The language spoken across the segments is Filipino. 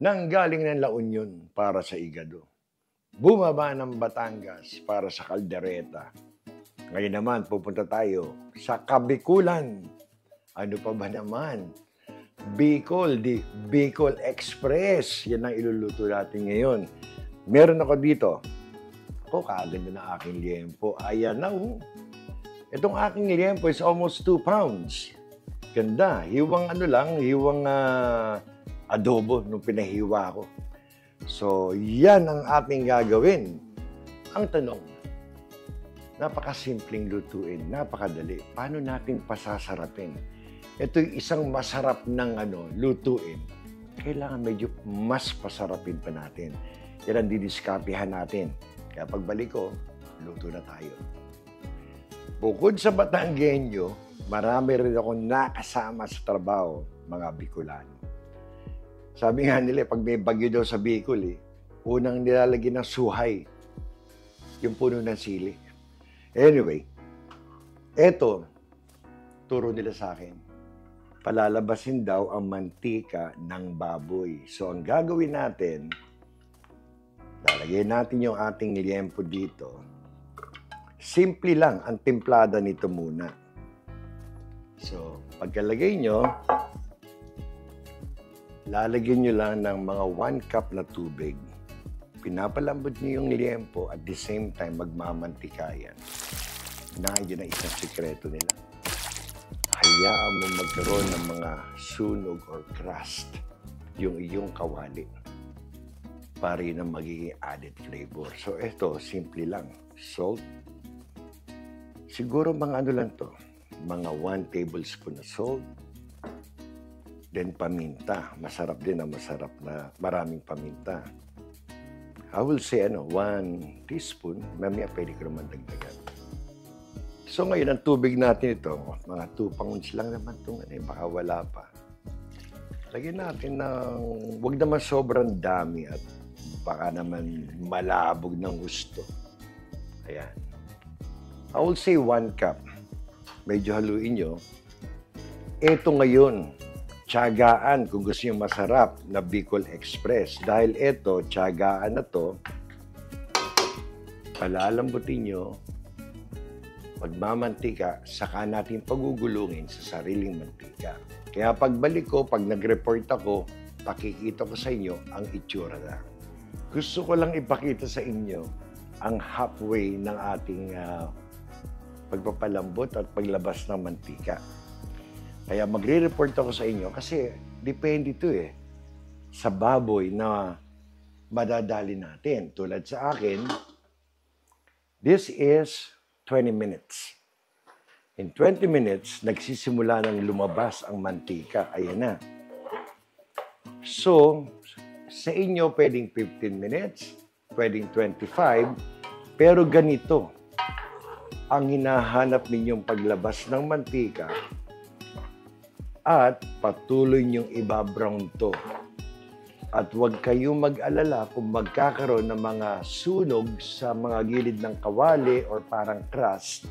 Nanggaling ng La Union para sa Igado. Bumaba ng Batangas para sa Caldereta. Ngayon naman, pupunta tayo sa Kabikulan. Ano pa ba naman? Bicol, di Bicol Express. Yan ang iluluto natin ngayon. Meron ako dito. Ako, kaganda na aking liempo. Ayan na, oh. Itong aking liempo is almost 2 pounds. Ganda. Hiwang ano lang, hiwang adobo nung pinahiwa ko. So, yan ang ating gagawin. Ang tanong, napakasimpleng lutuin, napakadali. Paano natin pasasarapin? Ito yung isang masarap ng lutuin. Kailangan medyo mas pasarapin pa natin. Yan ang didiskapihan natin. Kaya pagbalik ko, luto na tayo. Bukod sa Batanggenyo, marami rin akong nakasama sa trabaho, mga Bicolano. Sabi nga nila, pag may bagyo daw sa Bicol, unang nilalagyan ng suhay, yung puno ng sili. Anyway, eto, turo nila sa akin. Palalabasin daw ang mantika ng baboy. So, ang gagawin natin, lalagyan natin yung ating liempo dito. Simple lang ang timplada nito muna. So, pagkalagay nyo, lalagyan nyo lang ng mga 1 cup na tubig. Pinapalambot nyo yung liempo at the same time magmamantika yan. Nandiyan ang isang sikreto nila. Hayaan mo magkaroon ng mga sunog or crust yung iyong kawali para yun ang magiging added flavor. So, ito, simple lang. Salt. Siguro mga ano lang to, mga 1 tablespoon na salt. Then paminta. Masarap din ang masarap na maraming paminta. I will say 1 teaspoon. Mamaya pwede ko naman dagdagan. So ngayon, ang tubig natin ito, mga 2 pounds lang naman itong baka wala pa. Lagyan natin ng, huwag naman sobrang dami at baka naman malabog ng gusto. Ayan. I will say 1 cup. Medyo haluin nyo. Ito ngayon, tiyagaan kung gusto nyo masarap na Bicol Express. Dahil ito, tiyagaan na to, palalambutin nyo, magmamantika, saka natin pagugulungin sa sariling mantika. Kaya pagbalik ko, pag nag-report ako, pakikita ko sa inyo ang itsura na. Gusto ko lang ipakita sa inyo ang halfway ng ating pagpapalambot at paglabas ng mantika. Kaya magre-report ako sa inyo kasi depende ito sa baboy na madadali natin. Tulad sa akin, this is 20 minutes. In 20 minutes, nagsisimula ng lumabas ang mantika. Ayan na. So, sa inyo, pwedeng 15 minutes, pwedeng 25, pero ganito ang hinahanap ninyong paglabas ng mantika at patuloy niyong ibabrown to. At huwag kayong mag-alala kung magkakaroon ng mga sunog sa mga gilid ng kawali or parang crust.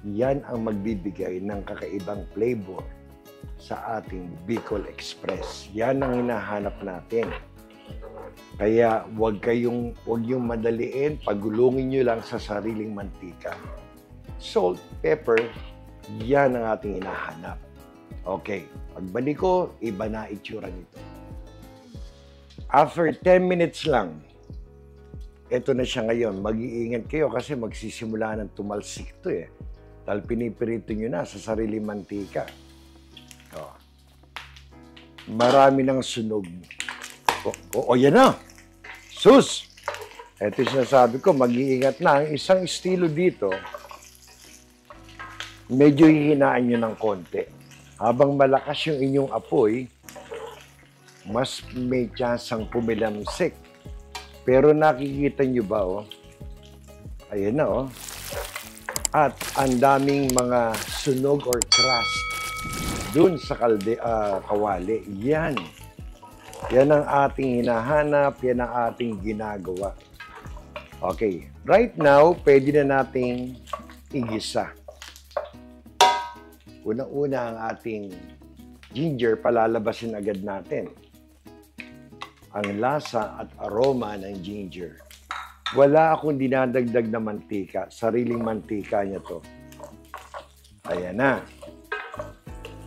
Yan ang magbibigay ng kakaibang flavor sa ating Bicol Express. Yan ang hinahanap natin. Kaya huwag yung madaliin, pagulungin nyo lang sa sariling mantika. Salt, pepper, yan ang ating hinahanap. Okay, pagbalik ko, iba na itsura nito. After 10 minutes lang, ito na siya ngayon. Mag-iingat kayo kasi magsisimula ng tumalsik ito Dahil pinipirito nyo na sa sariling mantika. Oh. Marami ng sunog. Yan na. Sus! Ito yung sinasabi ko, mag-iingat na. Ang isang estilo dito, medyo hihinaan nyo ng konti. Habang malakas yung inyong apoy, mas may tsansang pumilamsik. Pero nakikita nyo ba, Ayan na, At ang daming mga sunog or crust dun sa kawali. Yan. Yan ang ating hinahanap, yan ang ating ginagawa. Okay. Right now, pwede na nating igisa. Unang-una ang ating ginger, palalabasin agad natin ang lasa at aroma ng ginger. Wala akong dinadagdag na mantika. Sariling mantika niya to. Ayan na.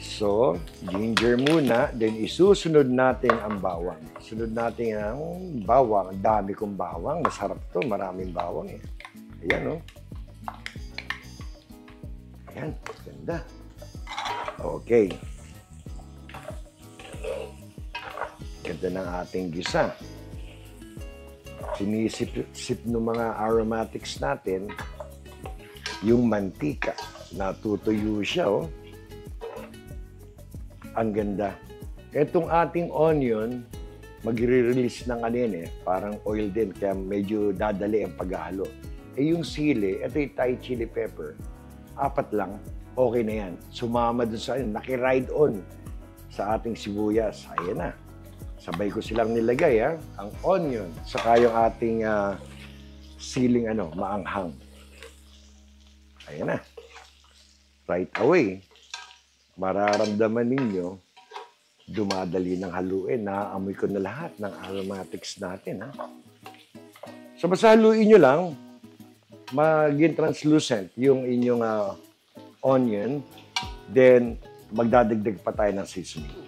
So, ginger muna, then isusunod natin ang bawang. Sunod natin ang bawang. Dami kong bawang. Masarap to. Maraming bawang eh. Ayan, oh. Ayan. Ganda. Okay. Ganda ng ating gisa. Sinisip ng mga aromatics natin yung mantika. Natutuyo siya, oh. Ang ganda. Itong ating onion, magre-release ng ano yan eh, parang oil din, kaya medyo dadali ang paghahalo. Eh yung sili, ito yung Thai chili pepper. 4 lang, okay na yan. Sumama dun sa naki-ride on sa ating sibuyas. Ayan na. Sabay ko silang nilagay, ha? Ang onion, saka yung ating siling maanghang. Ayan na. Right away, mararamdaman ninyo, dumadali ng haluin. Naaamoy ko na lahat ng aromatics natin, ha? So, basta haluin nyo lang, maging translucent yung inyong onion, then magdadagdag pa tayo ng seasoning.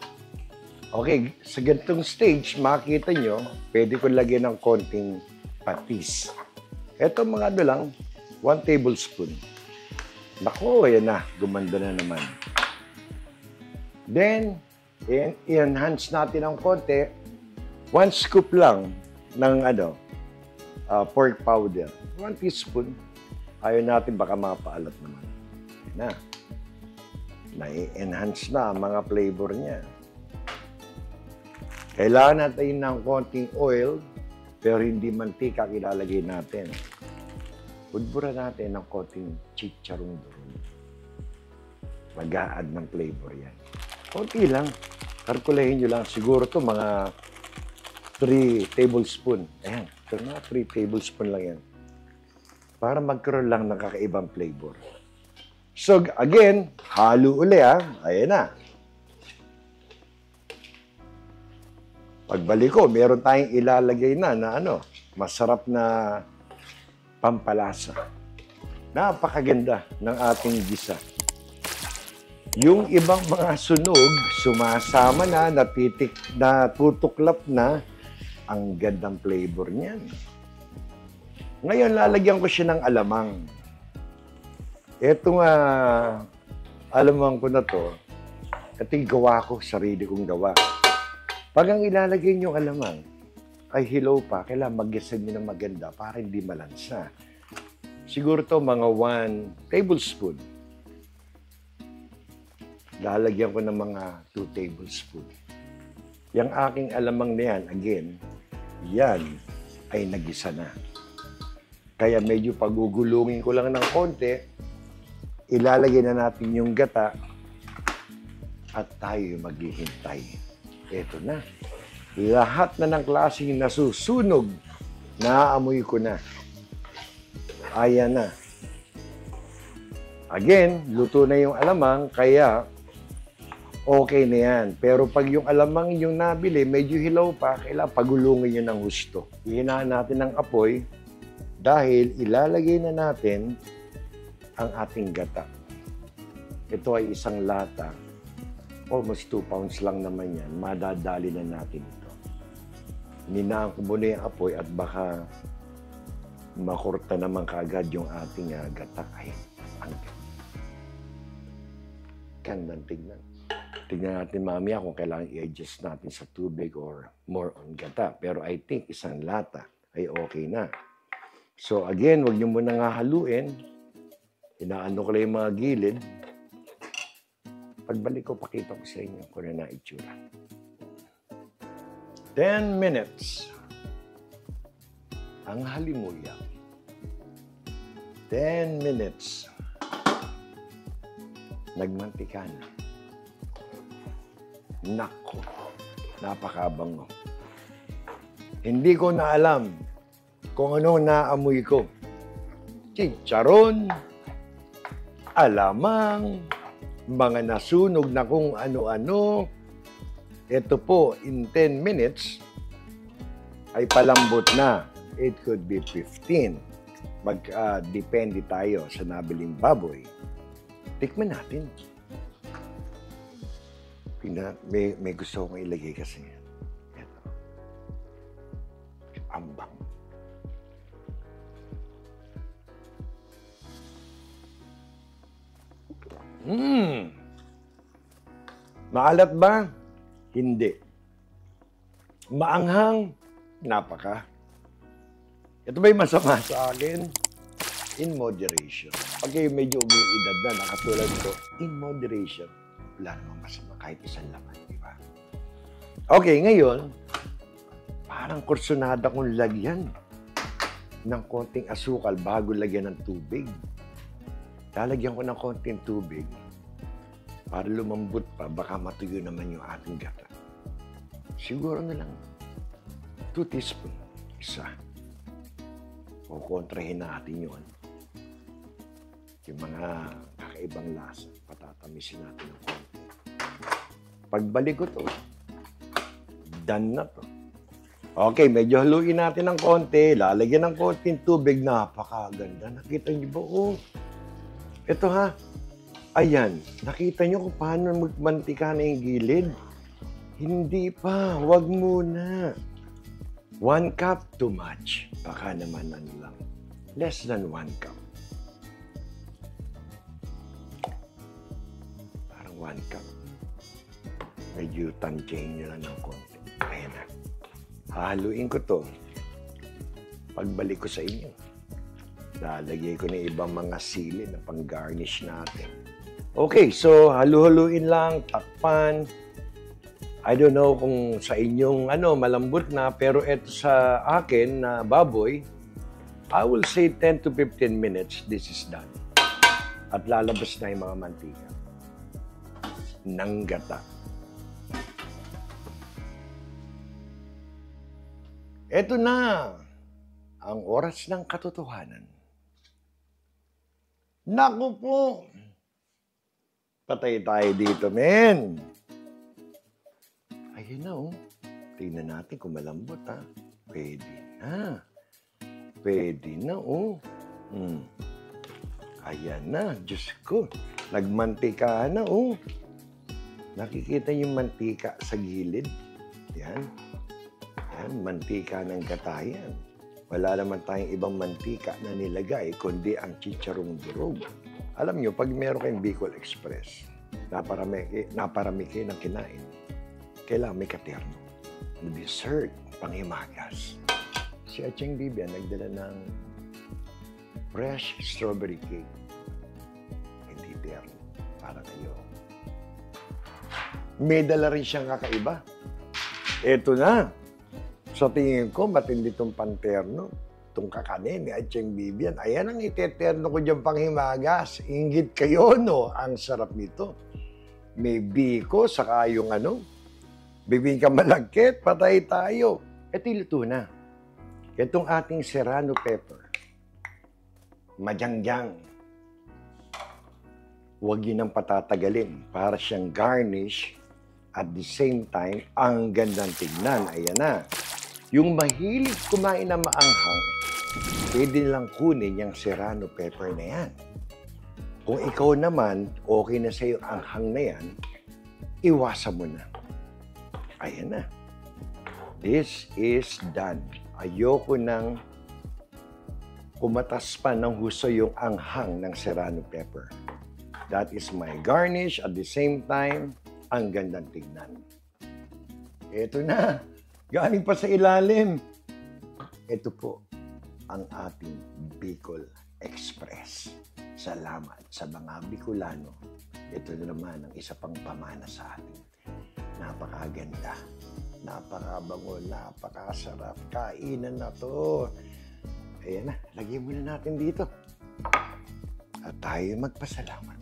Okay, sa ganitong stage, makikita nyo, pwede ko lagyan ng konting patis. Ito mga lang, 1 tablespoon. Nako, ayan na, gumanda na naman. Then, i-enhance natin ng konti. 1 scoop lang ng pork powder. 1 teaspoon. Ayaw natin baka mapaalat naman. Ayan na. Na-enhance na ang mga flavor niya. Kailangan natin ng konting oil, pero hindi mantika ilalagay natin. Budbura natin ng konting chicharong duron. Mag-a-add ng flavor yan. Konti lang. Kalkulahin nyo lang. Siguro to mga 3 tablespoon. Ayan. Ito mga 3 tablespoon lang yan. Para magkaroon lang ng kakaibang flavor. So, again, halo uli ha. Ayan na. Pagbalik ko, meron tayong ilalagay na masarap na pampalasa. Napakaganda ng ating gisa. Yung ibang mga sunog, sumasama na, natutuklap na, ang gandang flavor niyan. Ngayon, lalagyan ko siya ng alamang. Itong alamang ko na to, ito yung gawa ko, sarili kong gawa. Pag ang ilalagay nyo alamang ay hilaw pa, kailangan mag-gisa nyo ng maganda para hindi malansa. Siguro to mga 1 tablespoon. Lalagyan ko ng mga 2 tablespoon. Yang aking alamang na yan, again, yan ay nagisa na. Kaya medyo pagugulungin ko lang ng konti, ilalagay na natin yung gata at tayo maghihintay. Ito na. Lahat na ng klaseng nasusunog, naaamoy ko na. Ayan na. Again, luto na yung alamang, kaya okay na yan. Pero pag yung alamang yung nabili, medyo hilaw pa, kailangan pagulungin yun ng husto. Ihinaan natin ng apoy dahil ilalagay na natin ang ating gata. Ito ay isang lata. Almost 2 pounds lang naman yan. Madadali na natin ito. Ninaan ko muna yung apoy at baka makurta naman kaagad yung ating gata. Ay, ang gandang tignan. Tignan natin mamaya kung kailangan i-adjust natin sa tubig or more on gata. Pero I think isang lata ay okay na. So again, huwag nyo muna nga haluin. Inaano ko lang yung mga gilid. Pagbalik ko, pakita ko sa inyo kung na itsura. 10 minutes. Ang halimuyak. 10 minutes. Nagmantika na. Nako, napakabango. Hindi ko na alam kung ano naamoy ko. Chicharon, alamang, mga nasunog na kung ano-ano. Ito po, in 10 minutes, ay palambot na. It could be 15. Depende tayo sa nabiling baboy. Tikman natin. May gusto kong ilagay kasi. Ito. Ambang. Maalat ba? Hindi. Maanghang? Napaka. Ito ba'y masama sa akin? In moderation. Pag kayo medyo umiidad na, nakatulad ko, in moderation, wala namang masama kahit isang laman, di ba? Okay, ngayon, parang kursunada kong lagyan ng konting asukal bago lagyan ng tubig. Lalagyan ko ng konting tubig para lumambot pa, baka matuyo naman yung ating gata. Siguro na lang 2 teaspoon, isa. O kontrahin natin yun. Yung mga kakaibang lasa, patatamisin natin ng konti. Pagbalik ko to, done na to. Okay, medyo haluin natin ng konti, lalagyan ng konting tubig, napakaganda. Nakita niyo ba? Oh, ito ha. Ayan, nakita niyo kung paano magmantika na yung gilid? Hindi pa, wag muna. 1 cup, too much. Baka naman ano lang. Less than 1 cup. Parang 1 cup. Medyo tantyahin nyo lang ng konti. Ayan na. Hahaluin ko to. Pagbalik ko sa inyo, lalagay ko na ibang mga sili na pang-garnish natin. Okay, so halu-haluin lang, takpan. I don't know kung sa inyong malambot na, pero ito sa akin na baboy, I will say 10 to 15 minutes, this is done. At lalabas na yung mga mantika ng gata. Ito na ang oras ng katotohanan. Naku po! Patay tayo dito, men! Ayun na, oh. Tingnan natin kung malambot, ha? Pwede na. Pwede na, oh. Ayan na, Diyos ko. Nagmantika na, oh. Nakikita yung mantika sa gilid. Yan. Yan, mantika ng gatayan. Wala naman tayong ibang mantika na nilagay, kundi ang chicharong durog. Alam nyo, pag meron kayong Bicol Express, naparami kayo ng kinain, kailangan may katerno. Dessert, panghimagas. Si Acheng Bibian nagdala ng fresh strawberry cake. Hindi terno. Para kayo. May dala rin siyang kakaiba. Ito na. Sa tingin ko, matindi itong panterno. Itong kakanin ni Acheng Bibian. Ayan ang iteterno ko dyan panghimagas. Inggit kayo, no? Ang sarap nito. May biko, saka yung bibingka malagkit, patay tayo. Ito luto na. Itong ating serrano pepper. Majangjang. Huwag yun ang patatagalin para siyang garnish at the same time, ang gandang tignan. Ayan na. Yung mahilig kumain na maanghang, pwede lang kunin yung serrano pepper na yan. Kung ikaw naman, okay na sa'yo ang hang na yan, iwasan mo na. Ayan na. This is done. Ayoko nang kumatas pa ng husto yung anghang ng serrano pepper. That is my garnish. At the same time, ang gandang tignan. Ito na. Galing pa sa ilalim. Ito po ang ating Bicol Express. Salamat sa mga Bicolano. Ito na naman ang isa pang pamana sa atin. Napakaganda. Napakabango, napakasarap. Kainan na to. Ayan na, lagyan muna natin dito. At tayo magpasalamat.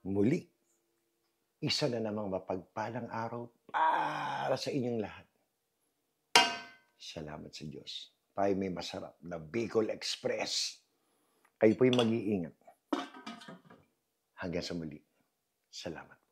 Muli, isa na namang mapagpalang araw para sa inyong lahat. Salamat sa Diyos. Tayo may masarap na Bicol Express. Kayo po'y mag-iingat. Hanggang sa muli. Salamat.